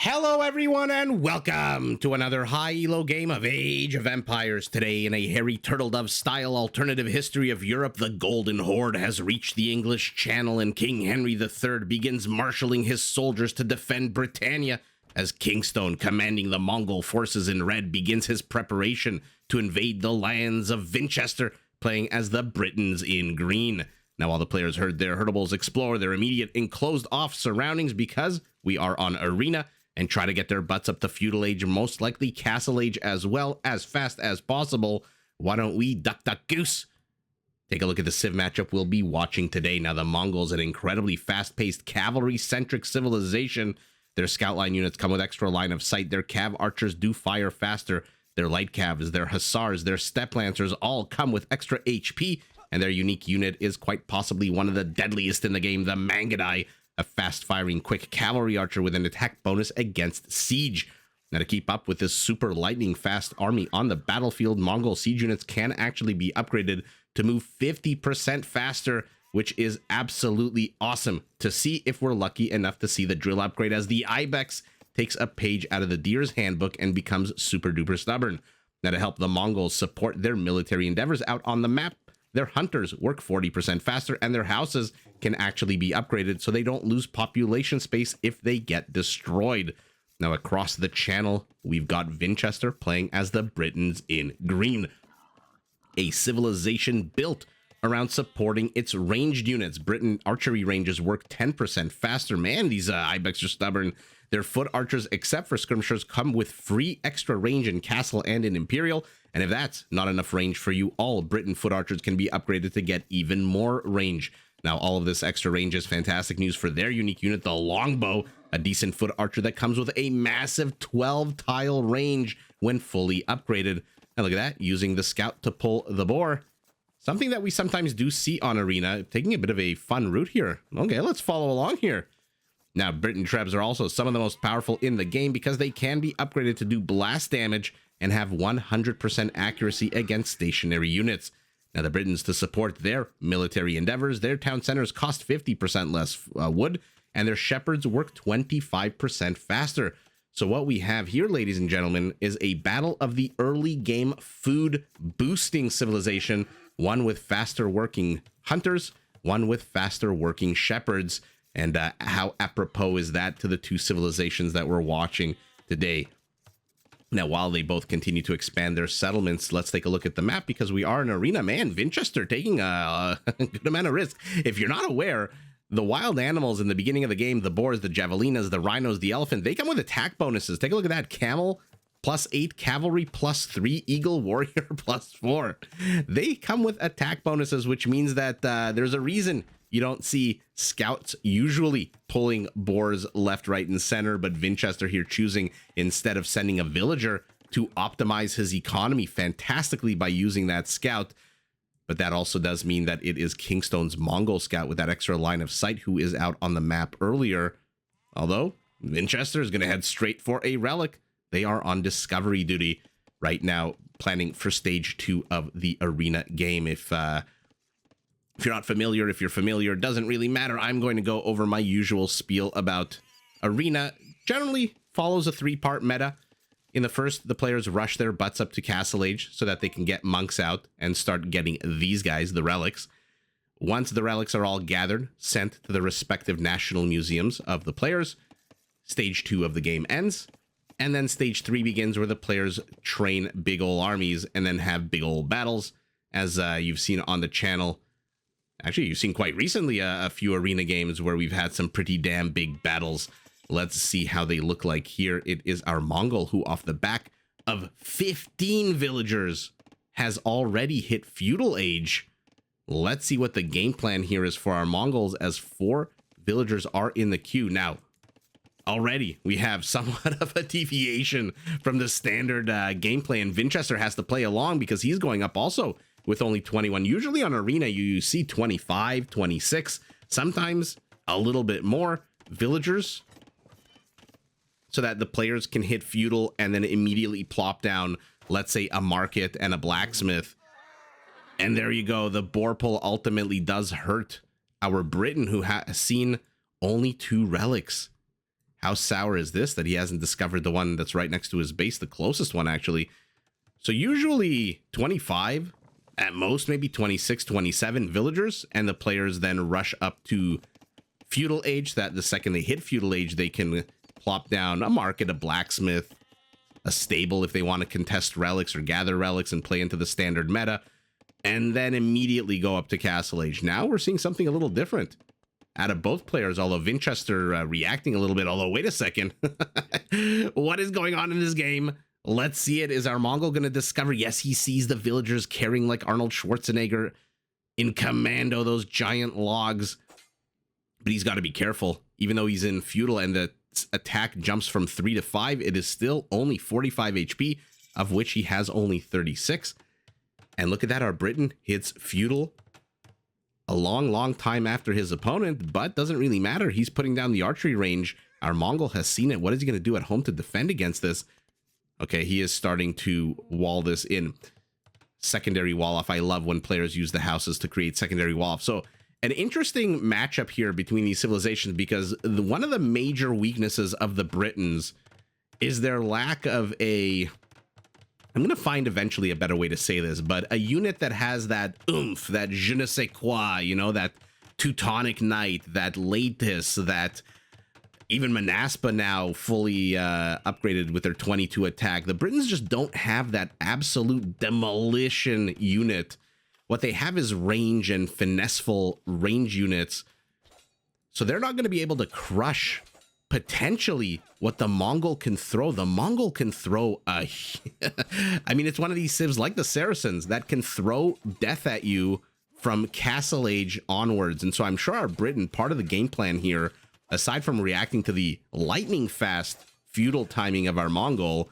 Hello everyone and welcome to another high elo game of Age of Empires. Today, in a Harry Turtledove style alternative history of Europe, the Golden Horde has reached the English Channel and King Henry III begins marshalling his soldiers to defend Britannia as KingstoNe, commanding the Mongol forces in red, begins his preparation to invade the lands of Vinchester, playing as the Britons in green. Now, all the players heard their herdables explore their immediate enclosed off surroundings because we are on Arena, and try to get their butts up to Feudal Age, most likely Castle Age as well, as fast as possible. Why don't we duck goose? Take a look at the civ matchup we'll be watching today. Now, the Mongols, an incredibly fast-paced cavalry-centric civilization. Their scout line units come with extra line of sight. Their cav archers do fire faster. Their light cavs, their hussars, their steppe lancers all come with extra HP, and their unique unit is quite possibly one of the deadliest in the game, the Mangadai, a fast-firing, quick cavalry archer with an attack bonus against siege. Now, to keep up with this super lightning-fast army on the battlefield, Mongol siege units can actually be upgraded to move 50% faster, which is absolutely awesome to see if we're lucky enough to see the drill upgrade as the Ibex takes a page out of the Deer's Handbook and becomes super-duper stubborn. Now, to help the Mongols support their military endeavors out on the map, their hunters work 40% faster, and their houses can actually be upgraded so they don't lose population space if they get destroyed. Now, across the channel, we've got Vinchester playing as the Britons in green. A civilization built around supporting its ranged units. Briton archery ranges work 10% faster. Man, these Ibex are stubborn. Their foot archers, except for skirmishers, come with free extra range in Castle and in Imperial. And if that's not enough range for you, all Briton foot archers can be upgraded to get even more range. Now, all of this extra range is fantastic news for their unique unit, the Longbow, a decent foot archer that comes with a massive 12-tile range when fully upgraded. And look at that, using the scout to pull the boar. Something that we sometimes do see on Arena, taking a bit of a fun route here. Okay, let's follow along here. Now, Briton Trebs are also some of the most powerful in the game because they can be upgraded to do blast damage and have 100% accuracy against stationary units. Now, the Britons, to support their military endeavors, their town centers cost 50% less wood, and their shepherds work 25% faster. So what we have here, ladies and gentlemen, is a battle of the early game food boosting civilization, one with faster working hunters, one with faster working shepherds. And how apropos is that to the two civilizations that we're watching today? Now, while they both continue to expand their settlements, let's take a look at the map because we are in Arena. Man, Vinchester taking a good amount of risk. If you're not aware, the wild animals in the beginning of the game, the boars, the javelinas, the rhinos, the elephant, they come with attack bonuses. Take a look at that. Camel, +8, cavalry, +3, eagle, warrior, +4. They come with attack bonuses, which means that there's a reason you don't see scouts usually pulling boars left, right, and center, but Vinchester here choosing, instead of sending a villager, to optimize his economy fantastically by using that scout. But that also does mean that it is KingstoNe's Mongol scout with that extra line of sight who is out on the map earlier. Although, Vinchester is going to head straight for a relic. They are on discovery duty right now, planning for stage 2 of the Arena game. If you're not familiar, if you're familiar, it doesn't really matter. I'm going to go over my usual spiel about Arena. Generally follows a 3-part meta. In the first, the players rush their butts up to Castle Age so that they can get monks out and start getting these guys, the relics. Once the relics are all gathered, sent to the respective national museums of the players, stage 2 of the game ends. And then stage 3 begins where the players train big ol' armies and then have big ol' battles. As you've seen on the channel, actually, you've seen quite recently a few Arena games where we've had some pretty damn big battles. Let's see how they look like here. It is our Mongol who, off the back of 15 villagers, has already hit Feudal Age. Let's see what the game plan here is for our Mongols as 4 villagers are in the queue. Now, already we have somewhat of a deviation from the standard gameplay, and Vinchester has to play along because he's going up also with only 21. Usually on Arena, you see 25, 26, sometimes a little bit more villagers, so that the players can hit feudal and then immediately plop down, let's say, a market and a blacksmith. And there you go. The boar pull ultimately does hurt our Briton, who has seen only 2 relics. How sour is this that he hasn't discovered the one that's right next to his base, the closest one, actually? So usually 25, at most maybe 26, 27 villagers, and the players then rush up to Feudal Age, that the second they hit Feudal Age, they can plop down a market, a blacksmith, a stable if they want to contest relics or gather relics and play into the standard meta, and then immediately go up to Castle Age. Now we're seeing something a little different out of both players, although Vinchester reacting a little bit, although wait a second. What is going on in this game? Let's see it. Is our Mongol going to discover? Yes, he sees the villagers carrying like Arnold Schwarzenegger in commando, those giant logs. But he's got to be careful. Even though he's in Feudal and the attack jumps from 3 to 5, it is still only 45 HP, of which he has only 36. And look at that, our Briton hits Feudal a long time after his opponent, but doesn't really matter. He's putting down the archery range. Our Mongol has seen it. What is he going to do at home to defend against this? Okay, he is starting to wall this in. Secondary wall off. I love when players use the houses to create secondary wall off. So an interesting matchup here between these civilizations, because one of the major weaknesses of the Britons is their lack of a... I'm going to find eventually a better way to say this, but a unit that has that oomph, that je ne sais quoi, you know, that Teutonic Knight, that Latus, that even Manaspa now fully upgraded with their 22 attack. The Britons just don't have that absolute demolition unit. What they have is range and finesseful range units. So they're not going to be able to crush potentially what the Mongol can throw. The Mongol can throw a... I mean, it's one of these civs like the Saracens that can throw death at you from Castle Age onwards. And so I'm sure our Briton, part of the game plan here, aside from reacting to the lightning fast feudal timing of our Mongol,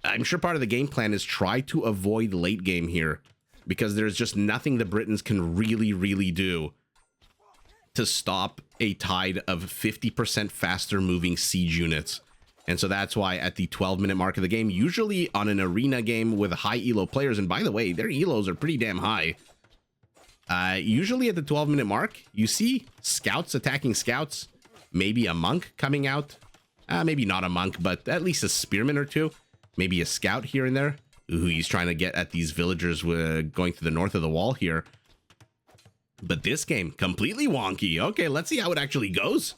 I'm sure part of the game plan is try to avoid late game here, because there's just nothing the Britons can really do to stop a tide of 50% faster moving siege units. And so that's why at the 12-minute mark of the game, usually on an arena game with high elo players, and by the way, their elos are pretty damn high. Usually at the 12-minute mark, you see scouts attacking scouts, maybe a monk coming out, maybe not a monk, but at least a spearman or two, maybe a scout here and there. Ooh, he's trying to get at these villagers going to the north of the wall here. But this game, completely wonky. Okay, let's see how it actually goes.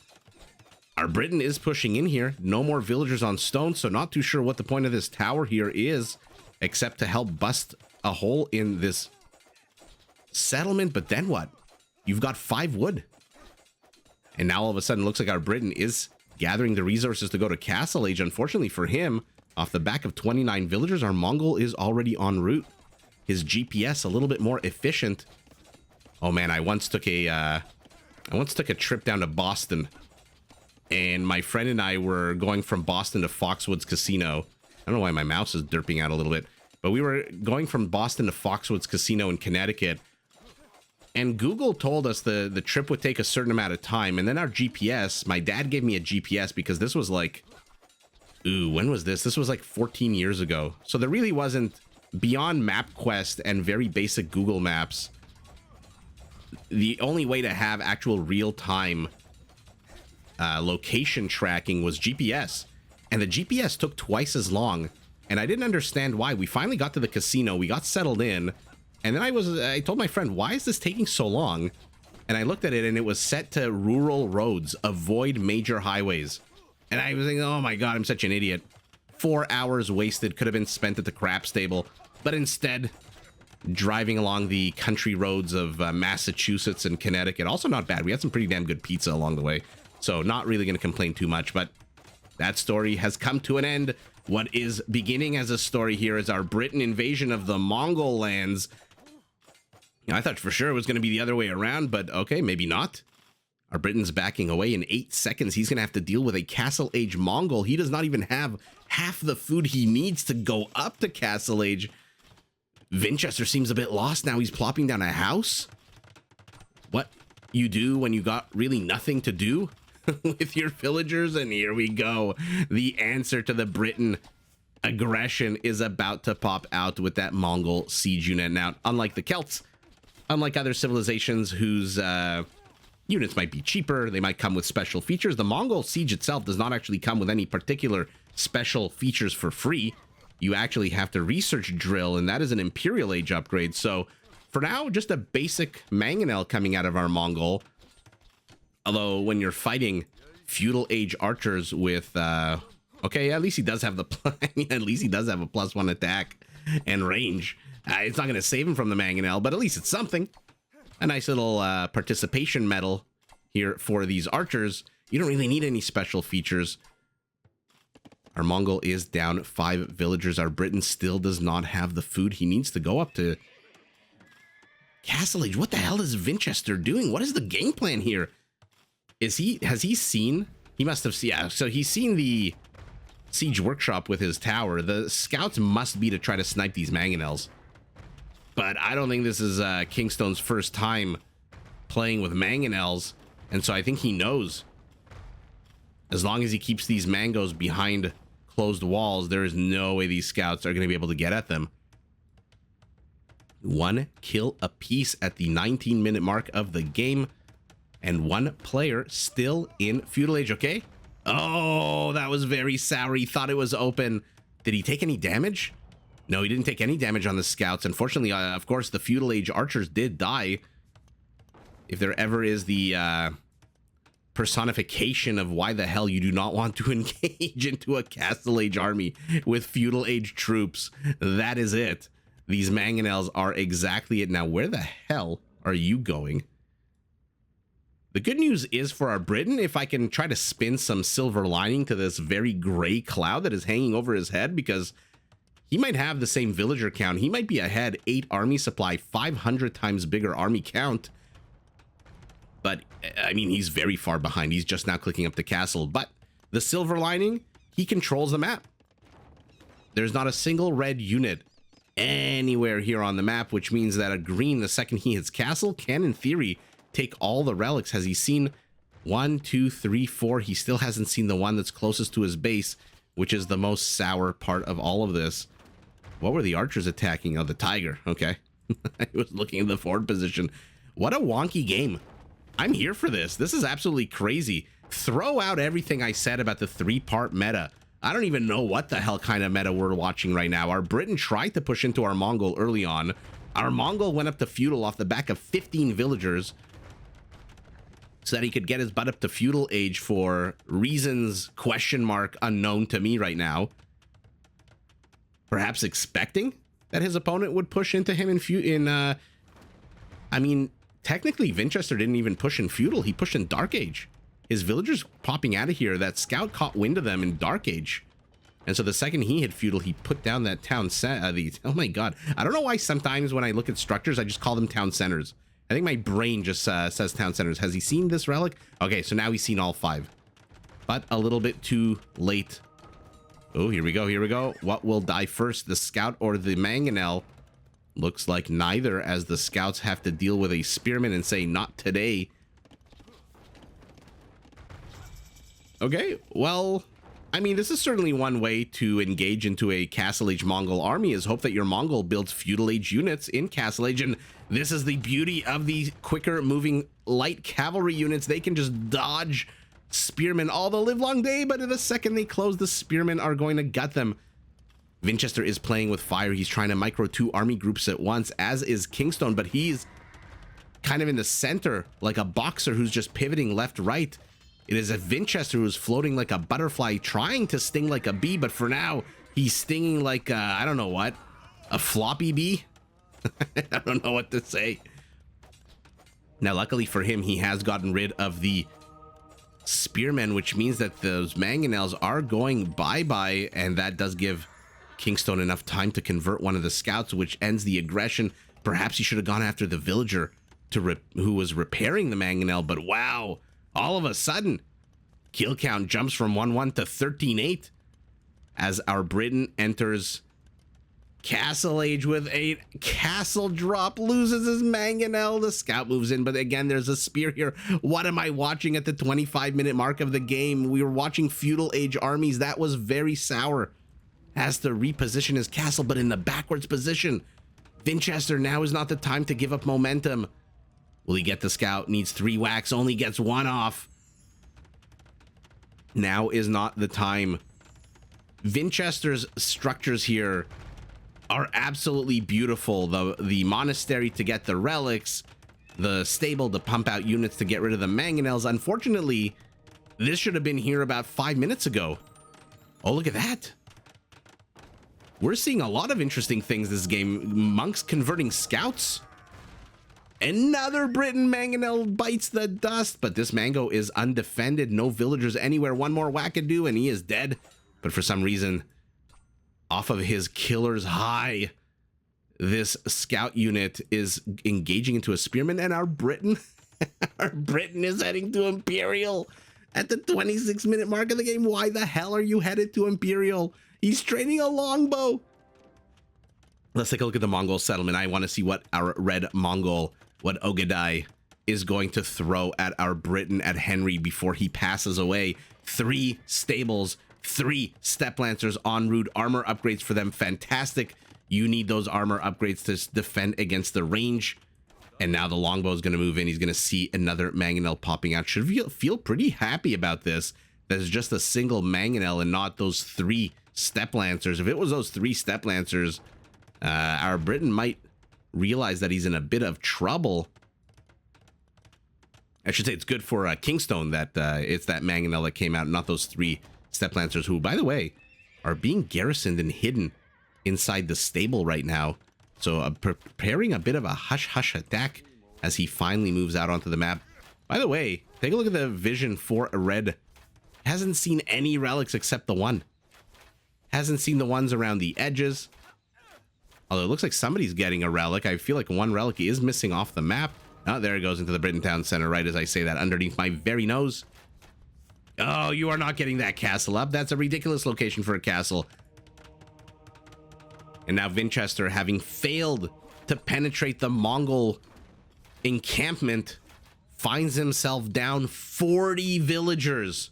Our Briton is pushing in here. No more villagers on stone, so not too sure what the point of this tower here is, except to help bust a hole in this settlement. But then what? You've got 5 wood. And now all of a sudden, it looks like our Briton is gathering the resources to go to Castle Age. Unfortunately for him, off the back of 29 villagers, our Mongol is already en route. His GPS a little bit more efficient. Oh man, I once took a trip down to Boston, and my friend and I were going from Boston to Foxwoods Casino. I don't know why my mouse is derping out a little bit, but we were going from Boston to Foxwoods Casino in Connecticut, and Google told us the trip would take a certain amount of time, and then our GPS, my dad gave me a GPS because this was like, ooh, when was this? This was like 14 years ago. So there really wasn't, beyond MapQuest and very basic Google Maps, the only way to have actual real-time location tracking was GPS. And the GPS took twice as long, and I didn't understand why. We finally got to the casino, we got settled in, and then I told my friend, why is this taking so long? And I looked at it, and it was set to rural roads, avoid major highways. And I was thinking, oh my god, I'm such an idiot. 4 hours wasted, could have been spent at the crap stable, but instead driving along the country roads of Massachusetts and Connecticut. Also not bad. We had some pretty damn good pizza along the way, so not really going to complain too much. But that story has come to an end. What is beginning as a story here is our Briton invasion of the Mongol lands. I thought for sure it was going to be the other way around, but okay, maybe not. Our Briton's backing away. In 8 seconds, he's going to have to deal with a Castle Age Mongol. He does not even have half the food he needs to go up to Castle Age. Vinchester seems a bit lost now. He's plopping down a house. What you do when you got really nothing to do with your villagers. And here we go. The answer to the Briton aggression is about to pop out with that Mongol siege unit. Now, unlike the Celts, unlike other civilizations whose Units might be cheaper. They might come with special features. The Mongol siege itself does not actually come with any particular special features for free. You actually have to research drill, and that is an Imperial Age upgrade. So for now, just a basic mangonel coming out of our Mongol. Although when you're fighting Feudal Age archers with, okay, at least he does have the, I mean, at least he does have a +1 attack and range. It's not going to save him from the mangonel, but at least it's something. A nice little participation medal here for these archers. You don't really need any special features. Our Mongol is down 5 villagers. Our Briton still does not have the food. He needs to go up to Castle Age. What the hell is Vinchester doing? What is the game plan here? Has he seen? He must have seen. Yeah, so he's seen the siege workshop with his tower. The scouts must be to try to snipe these mangonels. But I don't think this is KingstoNe's first time playing with mangonels. And so I think he knows. As long as he keeps these mangoes behind closed walls, there is no way these scouts are going to be able to get at them. 1 kill apiece at the 19-minute mark of the game. And 1 player still in Feudal Age, okay? Oh, that was very sour. He thought it was open. Did he take any damage? No, he didn't take any damage on the scouts. Unfortunately, of course, the Feudal Age archers did die. If there ever is the personification of why the hell you do not want to engage into a Castle Age army with Feudal Age troops, that is it. These mangonels are exactly it. Now, where the hell are you going? The good news is for our Briton, if I can try to spin some silver lining to this very gray cloud that is hanging over his head, because he might have the same villager count. He might be ahead 8 army supply, 500 times bigger army count. But, I mean, he's very far behind. He's just now clicking up the castle. But the silver lining, he controls the map. There's not a single red unit anywhere here on the map, which means that a green, the second he hits castle, can, in theory, take all the relics. Has he seen 1, 2, 3, 4? He still hasn't seen the one that's closest to his base, which is the most sour part of all of this. What were the archers attacking? Oh, the tiger. Okay. I was looking at the forward position. What a wonky game. I'm here for this. This is absolutely crazy. Throw out everything I said about the 3-part meta. I don't even know what the hell kind of meta we're watching right now. Our Briton tried to push into our Mongol early on. Our Mongol went up to Feudal off the back of 15 villagers so that he could get his butt up to Feudal Age for reasons unknown to me right now. Perhaps expecting that his opponent would push into him I mean, technically Vinchester didn't even push in Feudal. He pushed in Dark Age. His villagers popping out of here, that scout caught wind of them in Dark Age. And so the second he hit Feudal, he put down that town oh my god. I don't know why sometimes when I look at structures, I just call them town centers. I think my brain just says town centers. Has he seen this relic? Okay, so now he's seen all 5. But a little bit too late. Oh, here we go, here we go. What will die first, the scout or the mangonel? Looks like neither, as the scouts have to deal with a spearman and say, not today. Okay, well, I mean, this is certainly one way to engage into a Castle Age Mongol army, is hope that your Mongol builds Feudal Age units in Castle Age. And this is the beauty of the quicker moving light cavalry units. They can just dodge spearmen all the livelong day, but in the second they close, the spearmen are going to gut them. Vinchester is playing with fire. He's trying to micro 2 army groups at once, as is KingstoNe, but he's kind of in the center, like a boxer who's just pivoting left, right. It is a Vinchester who's floating like a butterfly, trying to sting like a bee, but for now, he's stinging like, I don't know what, a floppy bee? I don't know what to say. Now, luckily for him, he has gotten rid of the spearmen, which means that those mangonels are going bye-bye, and that does give KingstoNe enough time to convert one of the scouts, which ends the aggression. Perhaps he should have gone after the villager who was repairing the mangonel, but wow, all of a sudden, kill count jumps from 1-1 to 13-8 as our Briton enters Castle Age with a castle drop, loses his mangonel. The scout moves in, but again, there's a spear here. What am I watching at the 25-minute mark of the game? We were watching Feudal Age armies. That was very sour. Has to reposition his castle, but in the backwards position. Vinchester, now is not the time to give up momentum. Will he get the scout? Needs 3 whacks, only gets 1 off. Now is not the time. Vinchester's structures here are absolutely beautiful. The monastery to get the relics, the stable to pump out units to get rid of the mangonels. Unfortunately, this should have been here about 5 minutes ago. Oh, look at that. We're seeing a lot of interesting things this game. Monks converting scouts. Another Briton mangonel bites the dust, but this mango is undefended. No villagers anywhere. One more wackadoo and he is dead. But for some reason, off of his killer's high, this scout unit is engaging into a spearman, and our Briton, our Briton is heading to Imperial at the 26-minute mark of the game. Why the hell are you headed to Imperial? He's training a longbow. Let's take a look at the Mongol settlement. I want to see what our red Mongol, what Ogadai, is going to throw at our Briton, at Henry, before he passes away. 3 stables, 3 step lancers en route, armor upgrades for them. Fantastic. You need those armor upgrades to defend against the range. And now the longbow is going to move in. He's going to see another mangonel popping out. Should feel pretty happy about this. There's just a single mangonel and not those 3 step lancers. If it was those 3 step lancers, our Briton might realize that he's in a bit of trouble. I should say it's good for KingstoNe that it's that mangonel that came out, not those 3 step lancers, who, by the way, are being garrisoned and hidden inside the stable right now. So preparing a bit of a hush-hush attack as he finally moves out onto the map. By the way, take a look at the vision for a red. Hasn't seen any relics except the one. Hasn't seen the ones around the edges. Although it looks like somebody's getting a relic. I feel like one relic is missing off the map. Oh, there it goes into the Britain Town Center, right as I say that, underneath my very nose. Oh, you are not getting that castle up. That's a ridiculous location for a castle. And now Vinchester, having failed to penetrate the Mongol encampment, finds himself down 40 villagers.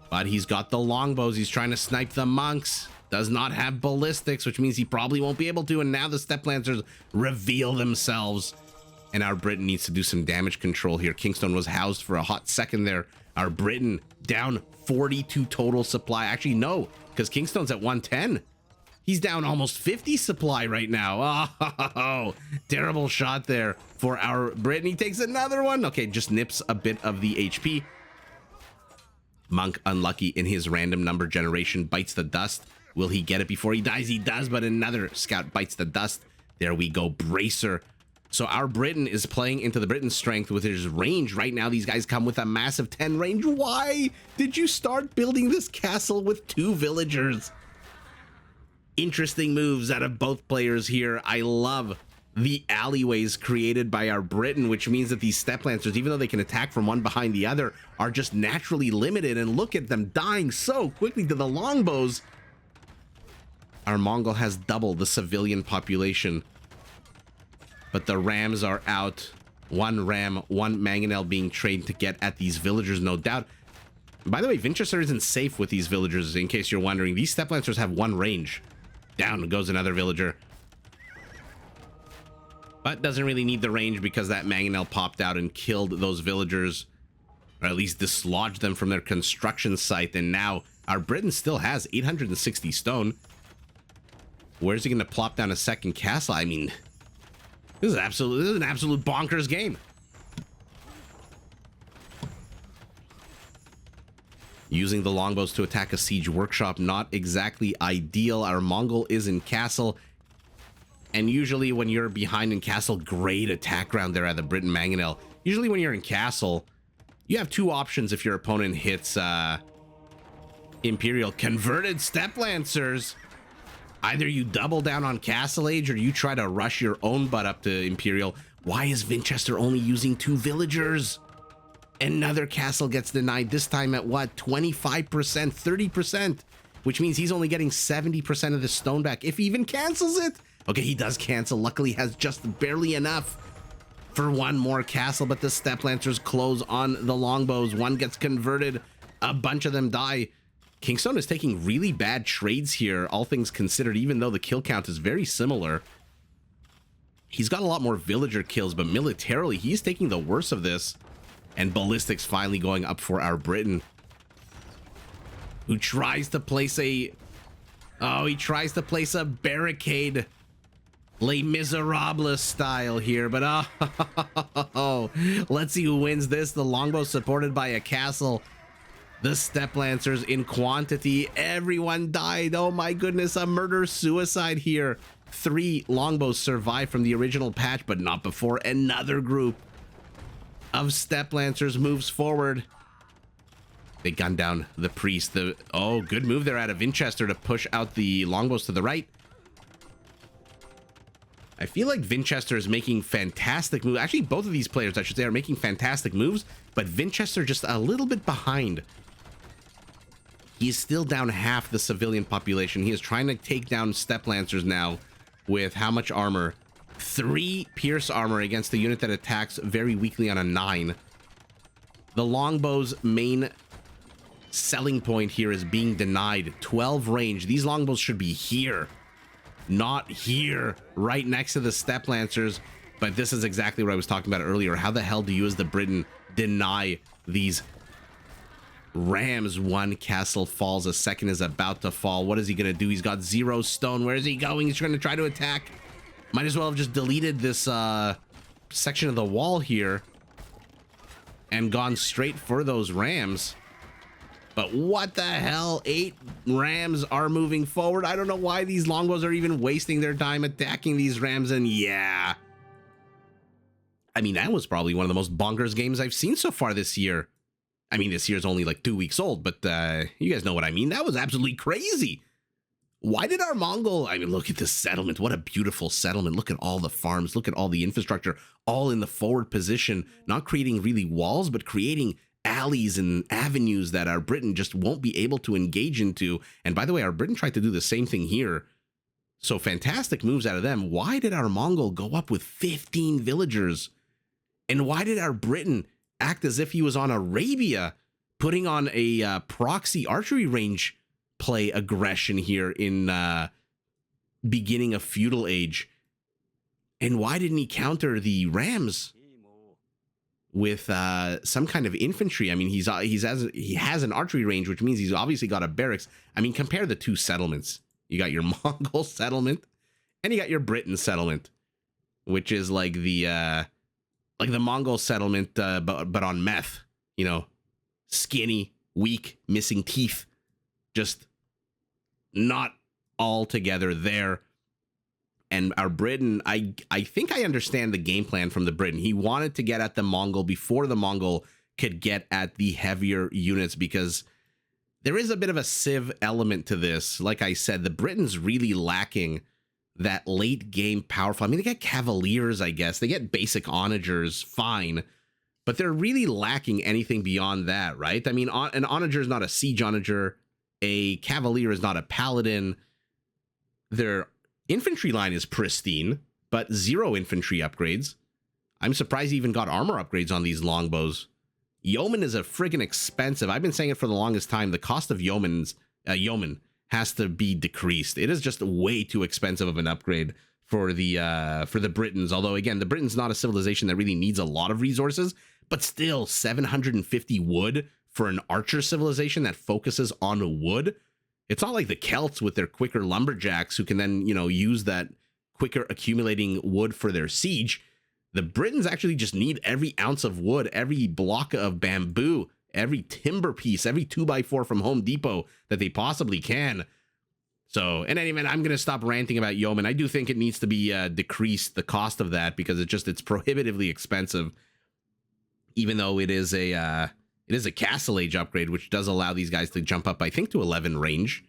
But he's got the longbows. He's trying to snipe the monks. Does not have ballistics, which means he probably won't be able to. And now the step lancers reveal themselves. And our Briton needs to do some damage control here. KingstoNe was housed for a hot second there. Our Briton down 42 total supply. Actually, no, because KingstoNe's at 110. He's down almost 50 supply right now. Oh, terrible shot there for our Briton. He takes another one. Okay, just nips a bit of the HP. Monk, unlucky in his random number generation, bites the dust. Will he get it before he dies? He does, but another scout bites the dust. There we go, bracer. So our Briton is playing into the Briton's strength with his range. Right now, these guys come with a massive 10 range. Why did you start building this castle with 2 villagers? Interesting moves out of both players here. I love the alleyways created by our Briton, which means that these step lancers, even though they can attack from one behind the other, are just naturally limited. And look at them dying so quickly to the longbows. Our Mongol has double the civilian population, but the rams are out. 1 ram, 1 mangonel being trained to get at these villagers, no doubt. By the way, Vinchester isn't safe with these villagers, in case you're wondering. These step lancers have 1 range. Down goes another villager. But doesn't really need the range because that mangonel popped out and killed those villagers, or at least dislodged them from their construction site. And now our Briton still has 860 stone. Where's he going to plop down a second castle? I mean, this is an absolute bonkers game. Using the longbows to attack a siege workshop, not exactly ideal. Our Mongol is in castle. And usually when you're behind in castle, great attack ground there at the Briton mangonel. Usually when you're in castle, you have 2 options if your opponent hits Imperial. Converted step lancers. Either you double down on Castle Age or you try to rush your own butt up to Imperial. Why is Vinchester only using 2 villagers? Another castle gets denied, this time at what? 25%, 30%, which means he's only getting 70% of the stone back if he even cancels it. Okay, he does cancel. Luckily, he has just barely enough for 1 more castle, but the step lancers close on the longbows. 1 gets converted. A bunch of them die. KingstoNe is taking really bad trades here, all things considered, even though the kill count is very similar. He's got a lot more villager kills, but militarily, he's taking the worst of this. And ballistics finally going up for our Briton, who tries to place a... Oh, he tries to place a barricade. Les Miserables style here, but oh, let's see who wins this. The longbow supported by a castle. The Steppe Lancers in quantity. Everyone died. Oh my goodness, a murder-suicide here. 3 longbows survived from the original patch, but not before another group of Steppe Lancers moves forward. They gun down the priest. Oh, good move there out of Vinchester to push out the longbows to the right. I feel like Vinchester is making fantastic moves. Actually, both of these players, I should say, are making fantastic moves, but Vinchester just a little bit behind. He's still down half the civilian population. He is trying to take down Steppe Lancers now with how much armor? 3 pierce armor against the unit that attacks very weakly on a 9. The longbow's main selling point here is being denied. 12 range. These longbows should be here, not here, right next to the Steppe Lancers. But this is exactly what I was talking about earlier. How the hell do you as the Briton deny these rams? One castle falls, a second is about to fall. What is he gonna do? He's got 0 stone. Where is he going? He's trying to try to attack. Might as well have just deleted this section of the wall here and gone straight for those rams. But what the hell? 8 rams are moving forward. I don't know why these longbows are even wasting their time attacking these rams. And yeah, I mean, that was probably one of the most bonkers games I've seen so far this year. I mean, this year's only like 2 weeks old, but you guys know what I mean. That was absolutely crazy. Why did our Mongol... I mean, look at this settlement. What a beautiful settlement. Look at all the farms. Look at all the infrastructure, all in the forward position, not creating really walls, but creating alleys and avenues that our Britain just won't be able to engage into. And by the way, our Britain tried to do the same thing here. So fantastic moves out of them. Why did our Mongol go up with 15 villagers? And why did our Britain act as if he was on Arabia, putting on a proxy archery range play aggression here in beginning of Feudal Age? And why didn't he counter the rams with some kind of infantry? I mean, he has an archery range, which means he's obviously got a barracks. I mean, compare the 2 settlements. You got your Mongol settlement and you got your Britain settlement, which is like the Mongol settlement, but on meth, you know, skinny, weak, missing teeth, just not all together there. And our Britain, I think I understand the game plan from the Britain. He wanted to get at the Mongol before the Mongol could get at the heavier units, because there is a bit of a civ element to this. Like I said, the Britain's really lacking that late game powerful. I mean, they get cavaliers, I guess. They get basic onagers, fine. But they're really lacking anything beyond that, right? I mean, an onager is not a siege onager. A cavalier is not a paladin. Their infantry line is pristine, but 0 infantry upgrades. I'm surprised he even got armor upgrades on these longbows. Yeoman is a friggin' expensive. I've been saying it for the longest time. The cost of yeoman has to be decreased. It is just way too expensive of an upgrade for the Britons. Although, again, the Britons not a civilization that really needs a lot of resources, but still 750 wood for an archer civilization that focuses on wood. It's not like the Celts with their quicker lumberjacks who can then, you know, use that quicker accumulating wood for their siege. The Britons actually just need every ounce of wood, every block of bamboo, every timber piece, every 2x4 from Home Depot that they possibly can. So, in any event, I'm going to stop ranting about yeoman. I do think it needs to be decreased, the cost of that, because it's prohibitively expensive, even though it is a castle age upgrade, which does allow these guys to jump up, I think, to 11 range,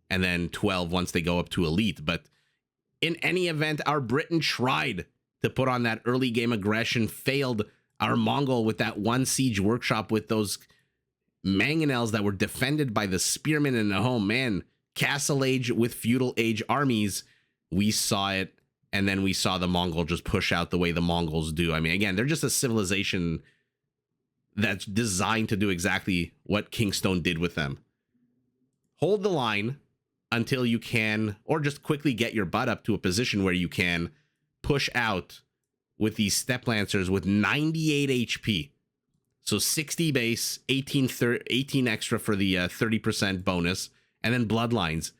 and then 12 once they go up to elite. But in any event, our Britain tried to put on that early game aggression, failed. Our Mongol with that 1 siege workshop with those mangonels that were defended by the spearmen in the home. Man, Castle Age with Feudal Age armies, we saw it, and then we saw the Mongol just push out the way the Mongols do. I mean, again, they're just a civilization that's designed to do exactly what KingstoNe did with them. Hold the line until you can, or just quickly get your butt up to a position where you can push out with these Step Lancers with 98 HP. So 60 base, 18 extra for the 30% bonus, and then Bloodlines.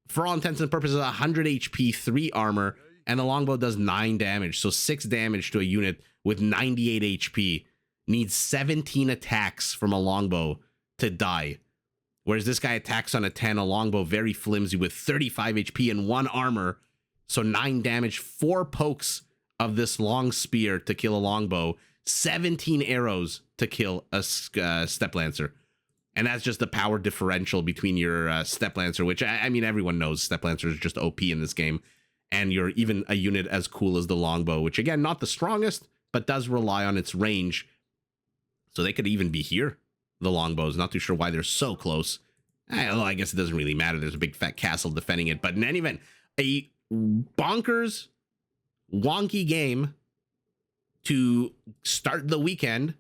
For all intents and purposes, 100 HP, 3 armor, and the longbow does 9 damage. So 6 damage to a unit with 98 HP. Needs 17 attacks from a longbow to die. Whereas this guy attacks on a 10, a longbow very flimsy with 35 HP and 1 armor. So 9 damage, 4 pokes of this long spear to kill a longbow, 17 arrows to kill a Step Lancer. And that's just the power differential between your Step Lancer, which, I mean, everyone knows Step Lancer is just OP in this game. And you're even a unit as cool as the longbow, which, again, not the strongest, but does rely on its range. So they could even be here, the longbows. Not too sure why they're so close. Well, I guess it doesn't really matter. There's a big fat castle defending it. But in any event, a bonkers, wonky game to start the weekend.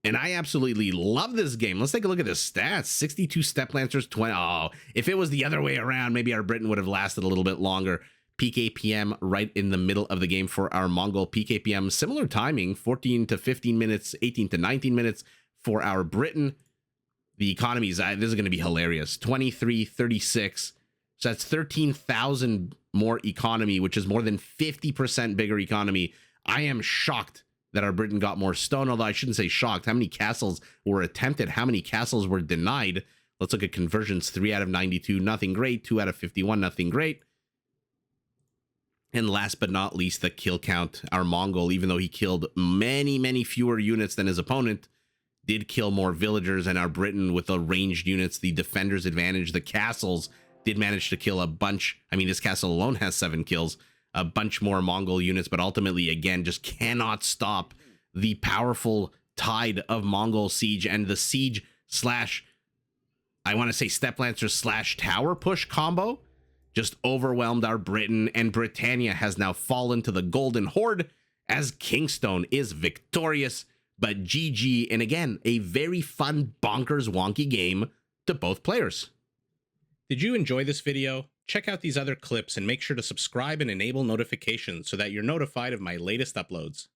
And I absolutely love this game. Let's take a look at the stats. 62 Step Lancers, 20. Oh, if it was the other way around, maybe our Briton would have lasted a little bit longer. Peak APM right in the middle of the game for our Mongol. Peak APM, similar timing, 14 to 15 minutes, 18 to 19 minutes for our Briton. The economies, this is going to be hilarious. 23, 36. So that's 13,000 more economy, which is more than 50% bigger economy. I am shocked that our Briton got more stone, although I shouldn't say shocked. How many castles were attempted? How many castles were denied? Let's look at conversions. 3 out of 92, nothing great. 2 out of 51, nothing great. And last but not least, the kill count. Our Mongol, even though he killed many, many fewer units than his opponent, did kill more villagers. And our Briton, with the ranged units, the defender's advantage, the castles, did manage to kill a bunch. I mean, this castle alone has 7 kills. A bunch more Mongol units, but ultimately, again, just cannot stop the powerful tide of Mongol siege, and the siege slash, I want to say Step Lancer slash tower push combo just overwhelmed our Briton, and Britannia has now fallen to the Golden Horde as KingstoNe is victorious. But GG, and again, a very fun, bonkers, wonky game to both players. Did you enjoy this video? Check out these other clips and make sure to subscribe and enable notifications so that you're notified of my latest uploads.